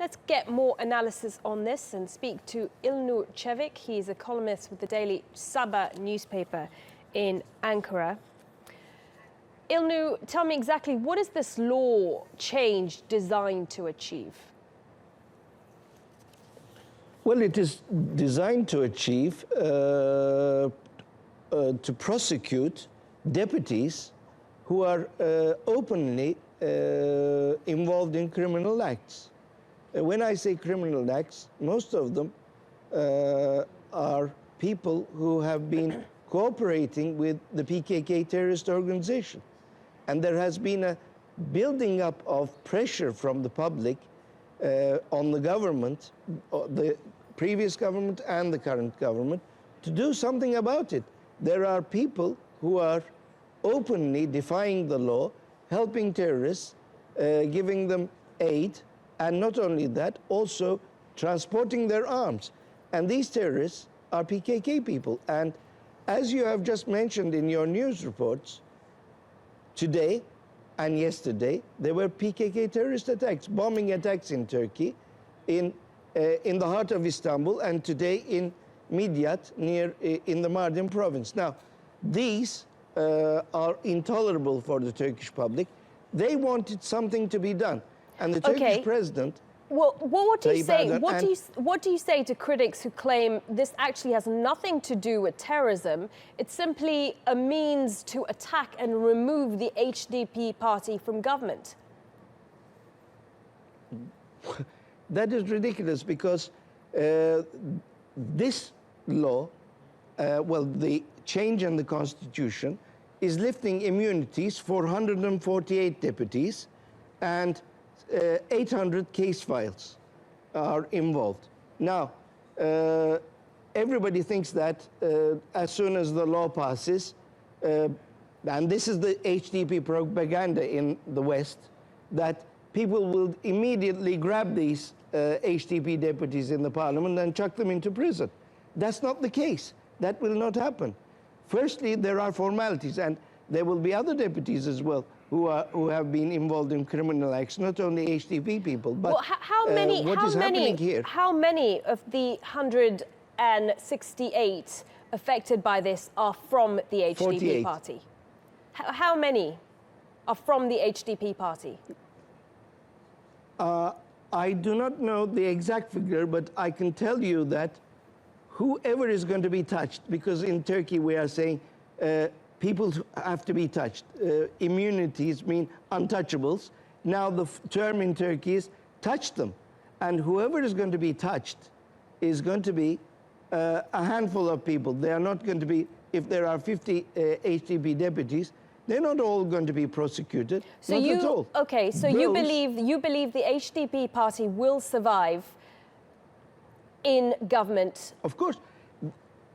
Let's get more analysis on this and speak to Ilnur Cevik. He's a columnist with the daily Sabah newspaper in Ankara. Ilnur, tell me exactly, what is this law change designed to achieve? Well, it is designed to achieve, to prosecute deputies who are openly involved in criminal acts. When I say criminal acts, most of them are people who have been cooperating with the PKK terrorist organization. And there has been a building up of pressure from the public on the government, the previous government and the current government, to do something about it. There are people who are openly defying the law, helping terrorists, giving them aid, and not only that, also transporting their arms. And these terrorists are PKK people. And as you have just mentioned in your news reports, today and yesterday, there were PKK terrorist attacks, bombing attacks in Turkey, in the heart of Istanbul, and today in Midyat, in the Mardin province. Now, these are intolerable for the Turkish public. They wanted something to be done. And the Turkish president... Well, what do you say? What do you say to critics who claim this actually has nothing to do with terrorism? It's simply a means to attack and remove the HDP party from government. That is ridiculous, because this law, well, the change in the constitution, is lifting immunities for 148 deputies, and 800 case files are involved. Now, everybody thinks that as soon as the law passes, and this is the HDP propaganda in the West, that people will immediately grab these HDP deputies in the parliament and chuck them into prison. That's not the case. That will not happen. Firstly, there are formalities, and there will be other deputies as well who have been involved in criminal acts, not only HDP people, but well, how many of the 168 affected by this are from the HDP 48. party? How many are from the HDP party? I do not know the exact figure, but I can tell you that whoever is going to be touched, because in Turkey we are saying people have to be touched. Immunities mean untouchables. Now the term in Turkey is touch them. And whoever is going to be touched is going to be a handful of people. They are not going to be, if there are 50 HDP deputies, they're not all going to be prosecuted. So not at all. Okay, so you believe the HDP party will survive in government? Of course.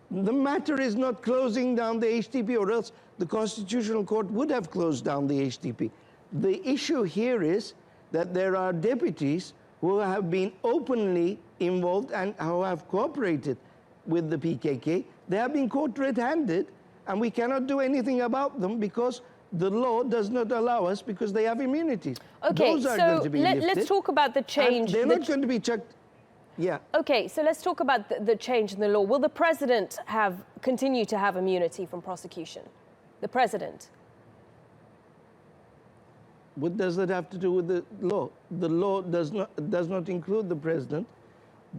The matter is not closing down the HDP, or else the Constitutional Court would have closed down the HDP. The issue here is that there are deputies who have been openly involved and who have cooperated with the PKK. They have been caught red-handed, and we cannot do anything about them because the law does not allow us, because they have immunities. Okay, those are going to be lifted. Let's talk about the change. They're not going to be chucked. Yeah. Okay, so let's talk about the change in the law. Will the president continue to have immunity from prosecution? The president? What does that have to do with the law? The law does not include the president.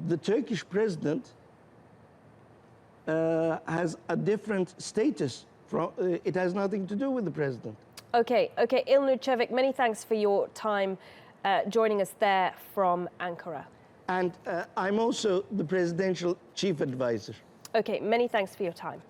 The Turkish president has a different status. It has nothing to do with the president. Okay, Ilnur Cevik, many thanks for your time joining us there from Ankara. And I'm also the presidential chief advisor. Okay, many thanks for your time.